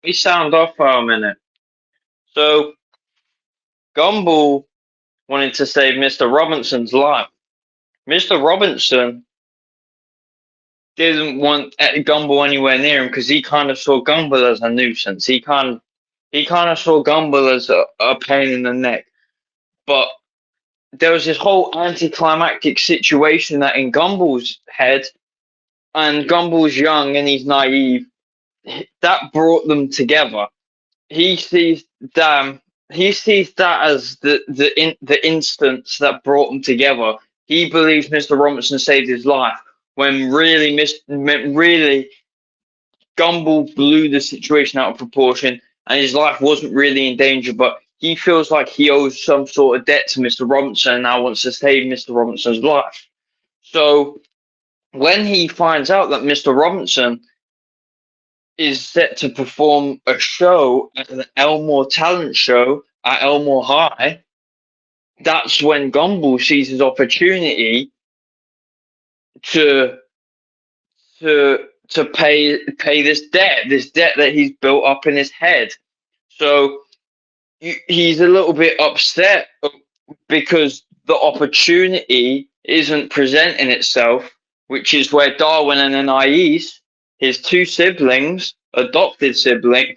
We sound off for a minute. So Gumball wanted to save Mr. Robinson's life. Mr. Robinson didn't want Gumball anywhere near him because he kind of saw Gumball as a nuisance. He kind of saw Gumball as a pain in the neck. But there was this whole anticlimactic situation that in Gumball's head, and Gumball's young and he's naive, that brought them together. He sees them. He sees that as the instance that brought them together. He believes Mr. Robinson saved his life when really Gumball blew the situation out of proportion and his life wasn't really in danger. But he feels like he owes some sort of debt to Mr. Robinson and now wants to save Mr. Robinson's life. So when he finds out that Mr. Robinson is set to perform a show at an Elmore talent show at Elmore High, that's when Gumball sees his opportunity to to pay this debt that he's built up in his head. So he's a little bit upset because the opportunity isn't presenting itself, which is where Darwin and Anais, his two siblings, one adopted sibling,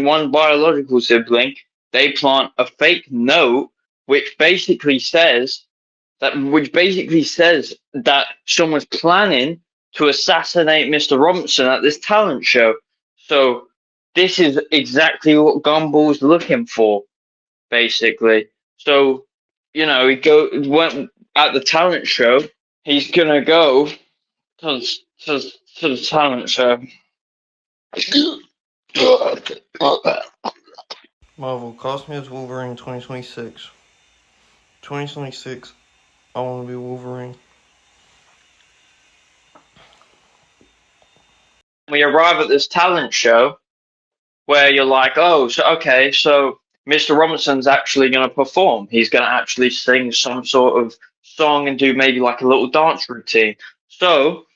one biological sibling, they plant a fake note which basically says that someone's planning to assassinate Mr. Robinson at this talent show. So this is exactly what Gumball's looking for, basically. So, went at the talent show. He's gonna go to to, to the talent show. Marvel, cast me as Wolverine 2026. 2026, I want to be Wolverine. We arrive at this talent show where you're like, oh, so okay, so Mr. Robinson's actually going to perform. He's going to actually sing some sort of song and do maybe like a little dance routine. So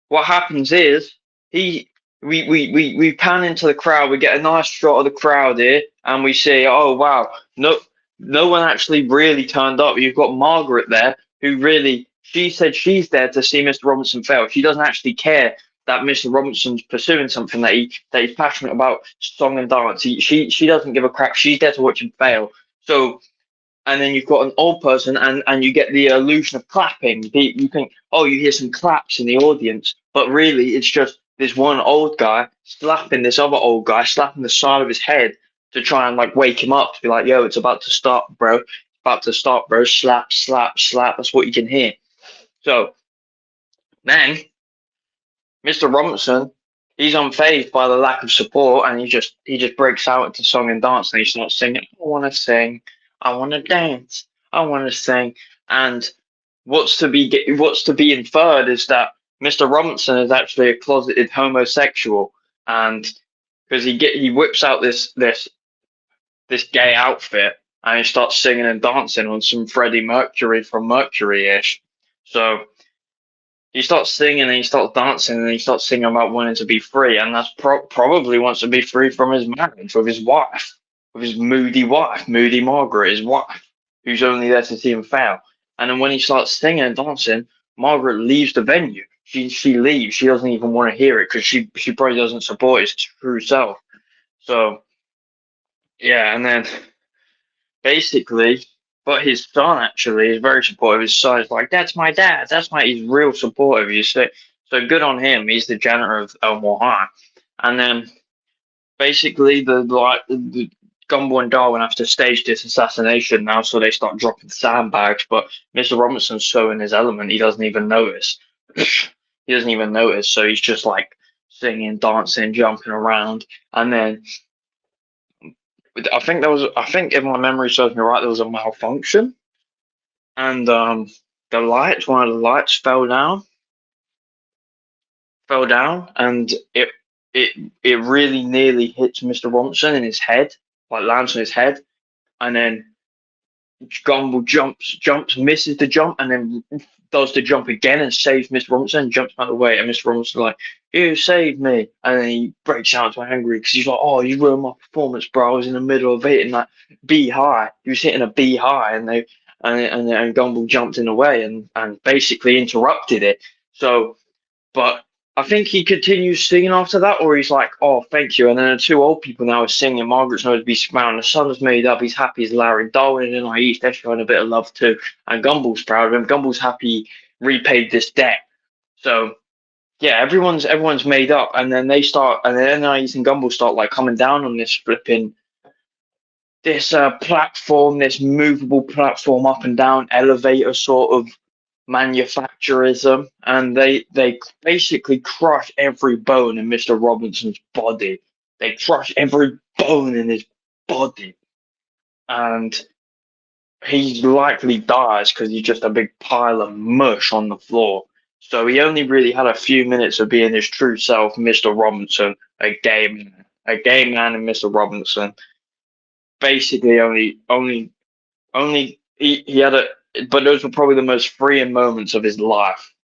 what happens is he we pan into the crowd. We get a nice shot of the crowd here, and we see, oh wow, no one actually really turned up. You've got Margaret there, who really she said she's there to see Mr. Robinson fail. She doesn't actually care that Mr. Robinson's pursuing something that he's passionate about, song and dance. She doesn't give a crap. She's there to watch him fail. So and then you've got an old person and you get the illusion of clapping. You think, oh, you hear some claps in the audience, but really it's just this one old guy slapping this other old guy, slapping the side of his head to try and like wake him up to be like, yo, it's about to start, bro. It's about to start, bro. Slap, slap, slap. That's what you can hear. So then Mr. Robinson, he's unfazed by the lack of support, and he just breaks out into song and dance, and he starts singing. I want to sing, I want to dance, I want to sing. And what's to be inferred is that Mr. Robinson is actually a closeted homosexual, and because he whips out this gay outfit and he starts singing and dancing on some Freddie Mercury from Mercury-ish. So he starts singing and he starts dancing and he starts singing about wanting to be free, and that's probably wants to be free from his marriage with his wife, with his moody wife, moody Margaret, his wife, who's only there to see him fail. And then when he starts singing and dancing, Margaret leaves the venue. She leaves. She doesn't even want to hear it because she probably doesn't support his true self. So yeah, and then basically, but his son actually is very supportive. His son is like, "That's my dad. That's my." He's real supportive. So good on him. He's the janitor of Elmore High, and then basically the Gumball and Darwin have to stage this assassination now, so they start dropping sandbags. But Mr. Robinson's so in his element, he doesn't even notice. He doesn't even notice. So he's just like singing, dancing, jumping around, and then I think if my memory serves me right, there was a malfunction, and one of the lights fell down, and it really nearly hits Mr. Robinson in his head, like lands on his head, and then Gumball jumps, misses the jump, and then does the jump again and saves Mr. Robinson, and jumps out of the way, and Mr. Robinson like you saved me. And then he breaks out to angry because he's like, oh, you ruined my performance, bro. I was in the middle of hitting that B high. He was hitting a B high, and Gumball jumped in the way and basically interrupted it. So, but I think he continues singing after that, or he's like, oh, thank you. And then the two old people now are singing. Margaret's nose to be smiling. The sun's made up. He's happy as Larry. Darwin and Anais, they're showing a bit of love too. And Gumball's proud of him. Gumball's happy he repaid this debt. So yeah, everyone's made up, and then they start, and then Anais and Gumball start like coming down on this flipping this platform, this movable platform up and down elevator sort of manufacturism, and they basically crush every bone in Mr. Robinson's body. They crush every bone in his body, and he likely dies because he's just a big pile of mush on the floor. So he only really had a few minutes of being his true self, Mr. Robinson, a gay man, and Mr. Robinson. Basically, only he had a, but those were probably the most freeing moments of his life.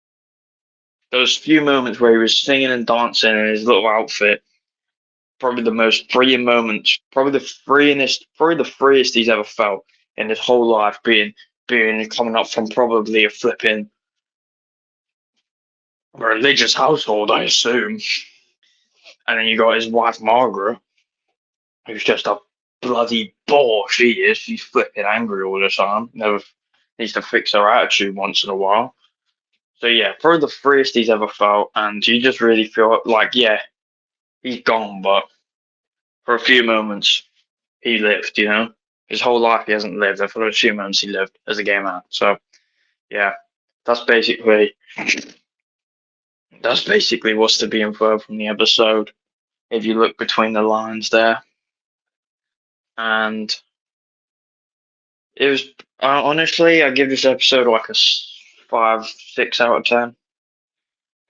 Those few moments where he was singing and dancing in his little outfit, probably the most freeing moments, probably the freest he's ever felt in his whole life, being coming up from probably a flipping religious household, I assume. And then you got his wife Margaret, who's just a bloody bore. She is. She's flipping angry all the time. Never needs to fix her attitude once in a while. So yeah, probably the freest he's ever felt, and you just really feel like, yeah, he's gone, but for a few moments he lived. You know, his whole life he hasn't lived, and for a few moments he lived as a gay man. So yeah, that's basically that's basically what's to be inferred from the episode. If you look between the lines there, and it was honestly, I give this episode like a 5, 6 out of 10.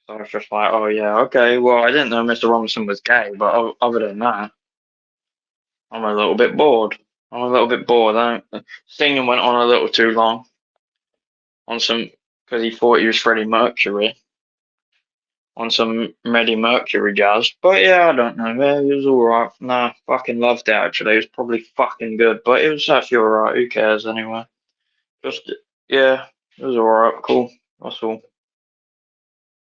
So I was just like, oh yeah, okay. Well, I didn't know Mr. Robinson was gay, but other than that, I'm a little bit bored. I'm a little bit bored. Singing went on a little too long on some because he thought he was Freddie Mercury on some Freddie Mercury jazz. But yeah, I don't know. Yeah, it was alright. Nah, fucking loved it actually. It was probably fucking good, but it was actually alright. Who cares anyway? Just yeah, it was alright. Cool. That's all.